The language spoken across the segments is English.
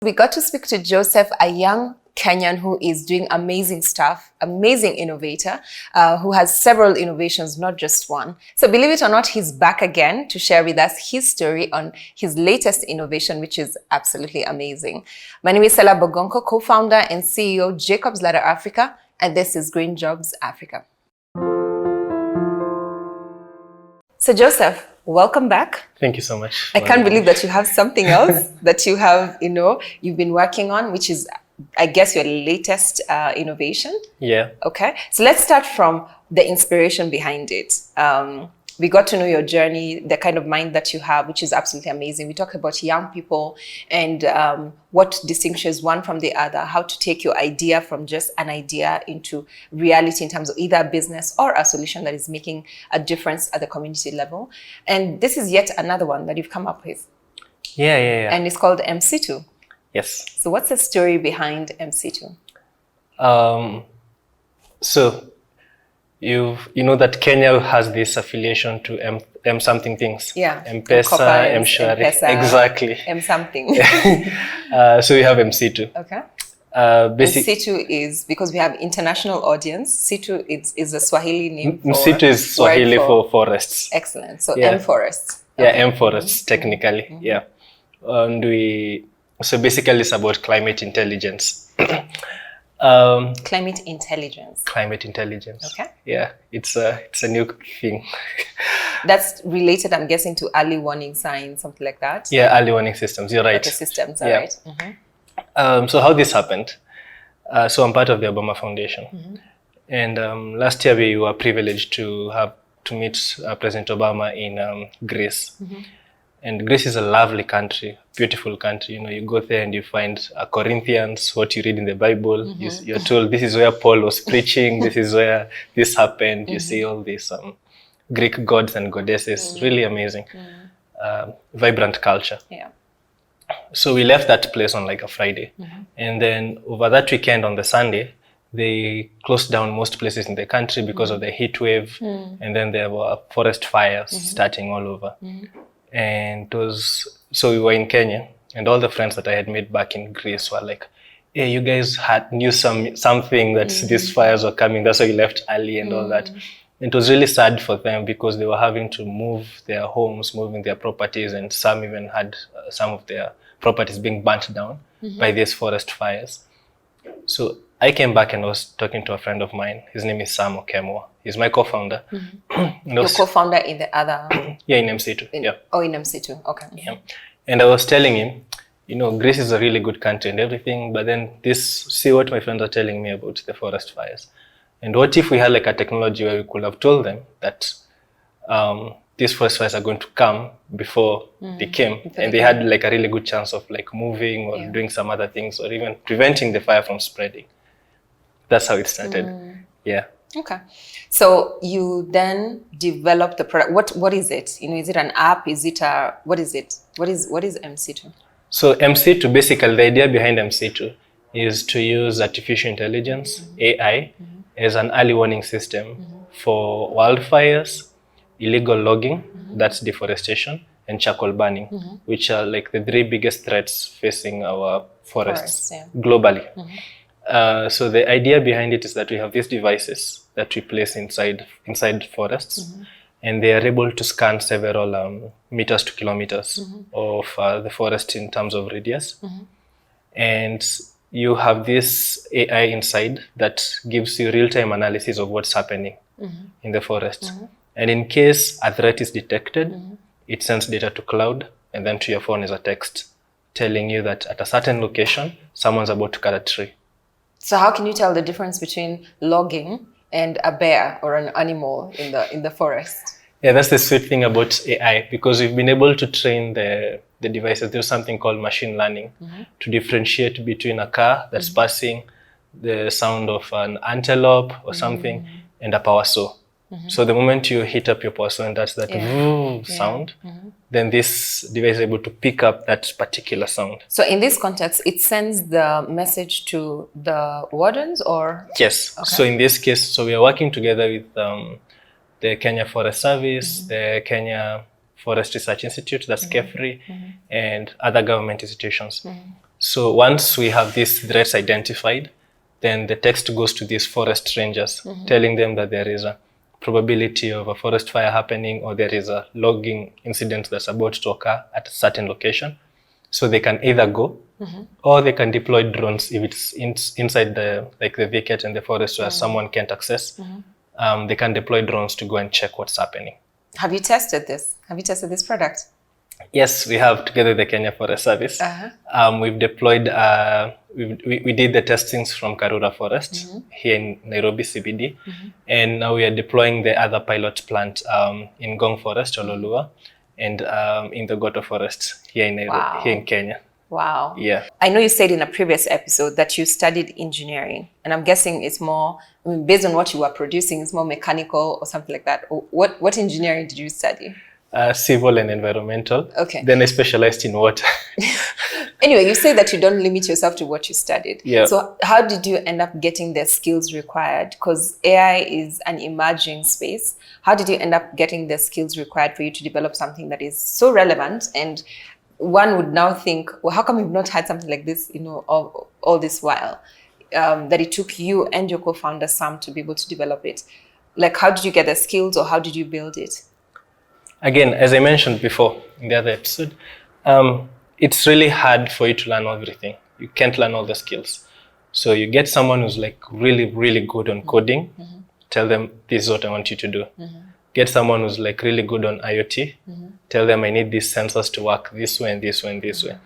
We got to speak to Joseph, a young Kenyan who is doing amazing stuff, amazing innovator, who has several innovations, not just one. So believe it or not, he's back again to share with us his story on his latest innovation, which is absolutely amazing. My name is Sela Bogonko, co-founder and CEO, Jacob's Ladder Africa, and this is Green Jobs Africa. So Joseph, welcome back. Thank you so much. I can't believe that you have something else that you have, you've been working on, which is, I guess, your latest innovation. Yeah. Okay. So let's start from the inspiration behind it. We got to know your journey, the kind of mind that you have, which is absolutely amazing. We talk about young people and what distinguishes one from the other, how to take your idea from just an idea into reality in terms of either a business or a solution that is making a difference at the community level. And this is yet another one that you've come up with. Yeah. And it's called MC2. Yes. So what's the story behind MC2? So you know that Kenya has this affiliation to M something things. Yeah. M-Pesa, M-Shwari. Exactly. M something. So we have MC2. Okay. Basic. C2 is, because we have international audience, C2 is a Swahili name for... C2 is Swahili for forests. Excellent. So Yeah. M forests. Yeah, M forests, technically. Yeah. And so basically it's about climate intelligence. Climate intelligence. Climate intelligence. Okay. Yeah, it's a new thing. That's related, I'm guessing, to early warning signs, something like that. Yeah, early warning systems. You're right. Okay, systems, all Yeah. right. Mm-hmm. So how this happened? So I'm part of the Obama Foundation, and last year we were privileged to meet President Obama in Greece. And Greece is a lovely country, beautiful country. You go there and you find Corinthians, what you read in the Bible. You're told this is where Paul was preaching, this is where this happened. You see all these Greek gods and goddesses, really amazing, vibrant culture. Yeah. So we left that place on like a Friday. And then over that weekend on the Sunday, they closed down most places in the country because of the heat wave. And then there were forest fires starting all over. And so we were in Kenya, and all the friends that I had made back in Greece were like, hey, you guys knew something that these fires were coming, that's why you left early and all that. It was really sad for them because they were having to move their homes, moving their properties, and some even had some of their properties being burnt down by these forest fires. So I came back and was talking to a friend of mine. His name is Sam Okemwa. He's my co-founder. Your co-founder in the other... Yeah, in MC2. Yeah. Oh, in MC2. Okay. Yeah. And I was telling him, Greece is a really good country and everything, but then see what my friends are telling me about the forest fires. And what if we had like a technology where we could have told them that these forest fires are going to come before they came, and they had like a really good chance of like moving or doing some other things or even preventing the fire from spreading. That's how it started. Yeah. Okay. So you then developed the product. What is it? Is it an app? Is it what is it? What is MC2? So MC2, basically the idea behind MC2 is to use artificial intelligence, AI, as an early warning system for wildfires, illegal logging, that's deforestation, and charcoal burning, which are like the three biggest threats facing our forests globally. So the idea behind it is that we have these devices that we place inside forests, and they are able to scan several meters to kilometers of the forest in terms of radius. And you have this AI inside that gives you real-time analysis of what's happening in the forest. And in case a threat is detected, it sends data to cloud, and then to your phone is a text telling you that at a certain location, someone's about to cut a tree. So how can you tell the difference between logging and a bear or an animal in the forest? Yeah, that's the sweet thing about AI, because we've been able to train the devices. There's something called machine learning to differentiate between a car that's passing, the sound of an antelope or something, and a power saw. So the moment you hit up your power saw and that's that sound, then this device is able to pick up that particular sound. So in this context, it sends the message to the wardens or? Yes. Okay. So in this case, so we are working together with the Kenya Forest Service, the Kenya Forest Research Institute, that's KEFRI, and other government institutions. So once we have these threats identified, then the text goes to these forest rangers, telling them that there is a probability of a forest fire happening, or there is a logging incident that's about to occur at a certain location. So they can either go, or they can deploy drones if it's inside the thicket and the forest where someone can't access. They can deploy drones to go and check what's happening. Have you tested this? Have you tested this product? Yes, we have, together with the Kenya Forest Service. We've deployed, we did the testings from Karura Forest here in Nairobi CBD. And now we are deploying the other pilot plant in Ngong Forest, Ololua, and in the Goto Forest here in Nairobi, here in Kenya. Wow. Yeah. I know you said in a previous episode that you studied engineering, and I'm guessing it's more, based on what you were producing, it's more mechanical or something like that. What engineering did you study? Civil and environmental. Okay. Then I specialized in water. Anyway, you say that you don't limit yourself to what you studied. Yeah. So how did you end up getting the skills required? Because AI is an emerging space. How did you end up getting the skills required for you to develop something that is so relevant? And one would now think, well, how come we've not had something like this, all this while? That it took you and your co-founder, Sam, to be able to develop it. Like, how did you get the skills, or how did you build it? Again, as I mentioned before in the other episode, it's really hard for you to learn everything. You can't learn all the skills. So you get someone who's like really, really good on coding. Tell them, this is what I want you to do. Get someone who's like really good on IoT. Tell them, I need these sensors to work this way and this way and this way.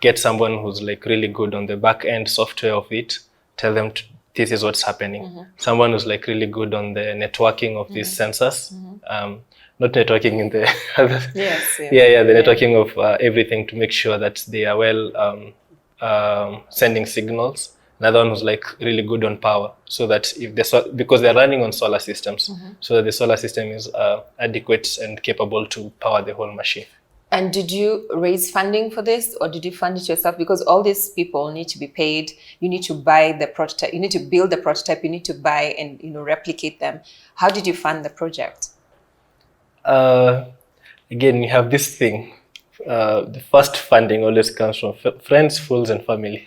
Get someone who's like really good on the back end software of it. Tell them, this is what's happening. Someone who's like really good on the networking of these sensors. Not networking in the other. Yes. The networking of everything, to make sure that they are well sending signals. Another one who's like really good on power, so that if because they're running on solar systems, so that the solar system is adequate and capable to power the whole machine. And did you raise funding for this, or did you fund it yourself? Because all these people need to be paid. You need to buy the prototype. You need to build the prototype. You need to buy and replicate them. How did you fund the project? Again, you have this thing. The first funding always comes from friends, fools, and family.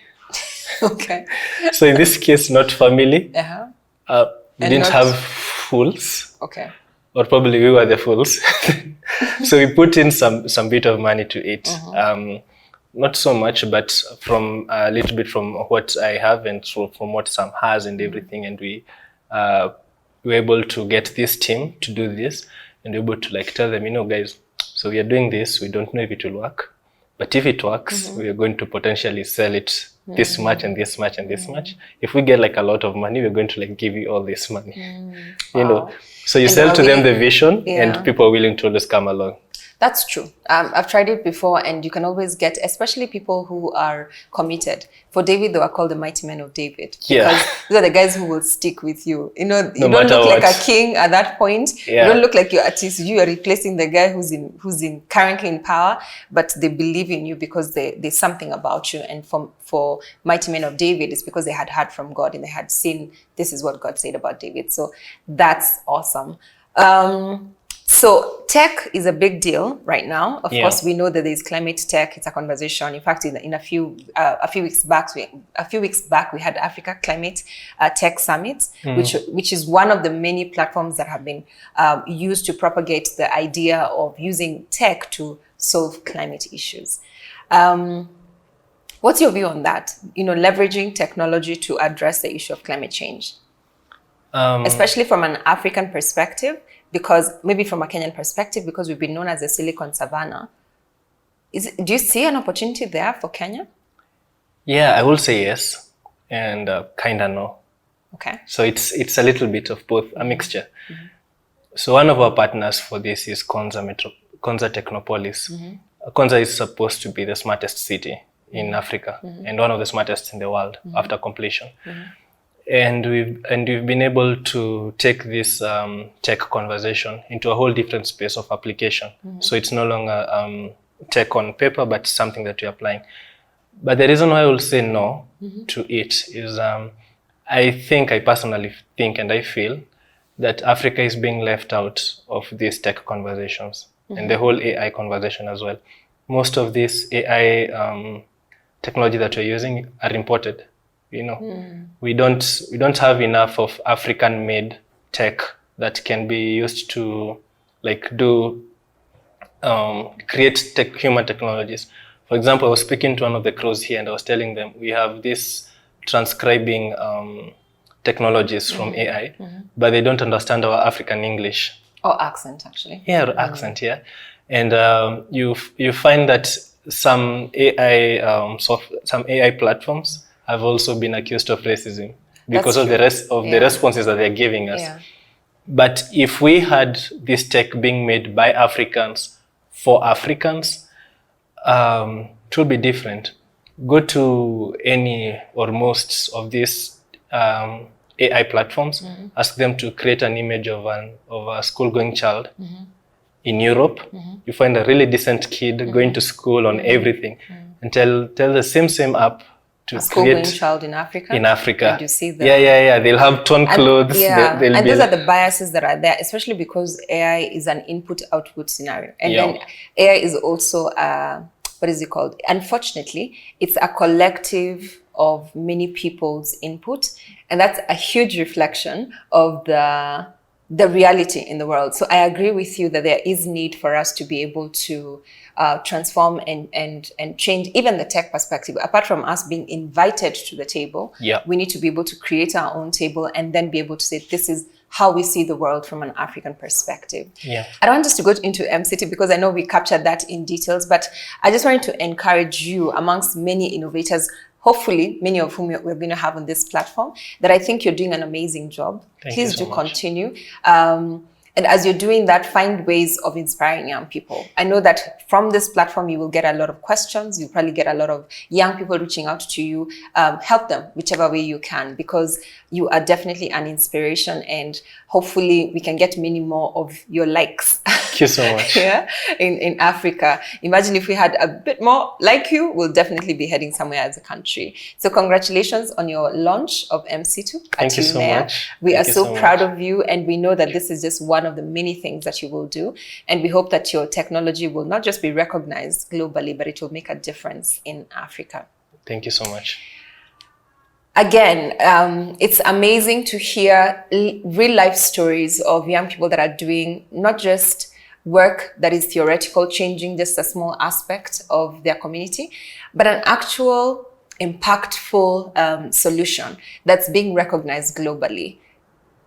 Okay. So in this case, not family. We didn't have fools. Okay. Or probably we were the fools. So we put in some bit of money to it. Not so much, but from a little bit from what I have and from what Sam has and everything. And we were able to get this team to do this, and able to like tell them, guys, so we are doing this. We don't know if it will work, but if it works, we are going to potentially sell it this much and this much and this much. If we get like a lot of money, we're going to like give you all this money. So you sell to them the vision, and people are willing to always come along. That's true. I've tried it before, and you can always get, especially people who are committed. For David, they were called the mighty men of David. Because these are the guys who will stick with you. You don't look like a king at that point. You don't look like you are replacing the guy who's currently in power, but they believe in you because there's something about you. And for mighty men of David, it's because they had heard from God and they had seen this is what God said about David. So that's awesome. So tech is a big deal right now. Of course, we know that there's climate tech. It's a conversation. In fact, in a few weeks back, we had Africa Climate Tech Summit, which is one of the many platforms that have been used to propagate the idea of using tech to solve climate issues. What's your view on that? Leveraging technology to address the issue of climate change, especially from an African perspective. Because maybe from a Kenyan perspective, because we've been known as the Silicon Savannah, do you see an opportunity there for Kenya? Yeah, I will say yes, and kind of no. Okay. So it's a little bit of both, a mixture. So one of our partners for this is Konza Technopolis. Konza is supposed to be the smartest city in Africa and one of the smartest in the world after completion. And we've been able to take this tech conversation into a whole different space of application. So it's no longer tech on paper, but something that we're applying. But the reason why I will say no to it is I personally think and I feel that Africa is being left out of these tech conversations and the whole AI conversation as well. Most of these AI technology that we're using are imported. You know, we don't have enough of African-made tech that can be used to like do create human technologies. For example, I was speaking to one of the crews here and I was telling them we have this transcribing technologies from AI, but they don't understand our African English. Or accent, actually. Yeah, or accent, yeah. And you find that some AI platforms have also been accused of racism because of the responses that they're giving us. Yeah. But if we had this tech being made by Africans for Africans, it will be different. Go to any or most of these AI platforms, ask them to create an image of a school-going child in Europe. You find a really decent kid going to school on everything, and tell the same app to a school-going create child in Africa. In Africa, and you see them. Yeah. They'll have torn clothes. Yeah, and those are the biases that are there, especially because AI is an input-output scenario, and then AI is also what is it called? Unfortunately, it's a collective of many people's input, and that's a huge reflection of the reality in the world. So I agree with you that there is need for us to be able to transform and change even the tech perspective. Apart from us being invited to the table, we need to be able to create our own table and then be able to say, this is how we see the world from an African perspective. Yeah. I don't want us to go into MCT because I know we captured that in details, but I just wanted to encourage you, amongst many innovators, hopefully many of whom we're going to have on this platform, that I think you're doing an amazing job. Please do continue. And as you're doing that, find ways of inspiring young people. I know that from this platform, you will get a lot of questions. You'll probably get a lot of young people reaching out to you. Help them whichever way you can, because you are definitely an inspiration, and hopefully we can get many more of your likes. Thank you so much. in Africa. Imagine if we had a bit more like you, we'll definitely be heading somewhere as a country. So congratulations on your launch of MC2. Thank you so much. We are so proud of you, and we know that this is just one of the many things that you will do. And we hope that your technology will not just be recognized globally, but it will make a difference in Africa. Thank you so much. Again, it's amazing to hear real life stories of young people that are doing not just work that is theoretical, changing just a small aspect of their community, but an actual impactful solution that's being recognized globally.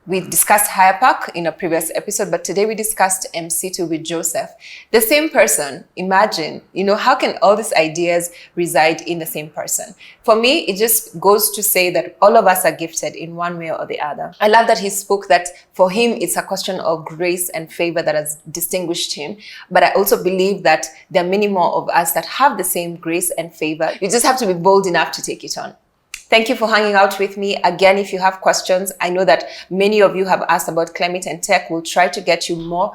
We discussed HirePack in a previous episode, but today we discussed MC2 with Joseph. The same person, imagine, how can all these ideas reside in the same person? For me, it just goes to say that all of us are gifted in one way or the other. I love that he spoke that for him, it's a question of grace and favor that has distinguished him. But I also believe that there are many more of us that have the same grace and favor. You just have to be bold enough to take it on. Thank you for hanging out with me. Again, if you have questions, I know that many of you have asked about climate and tech. We'll try to get you more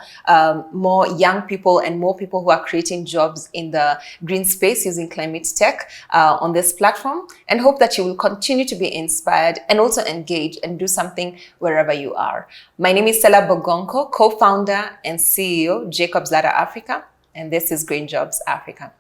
young people and more people who are creating jobs in the green space using climate tech on this platform, and hope that you will continue to be inspired and also engage and do something wherever you are. My name is Stella Bogonko, co-founder and CEO, Jacobs Ladder Africa, and this is Green Jobs Africa.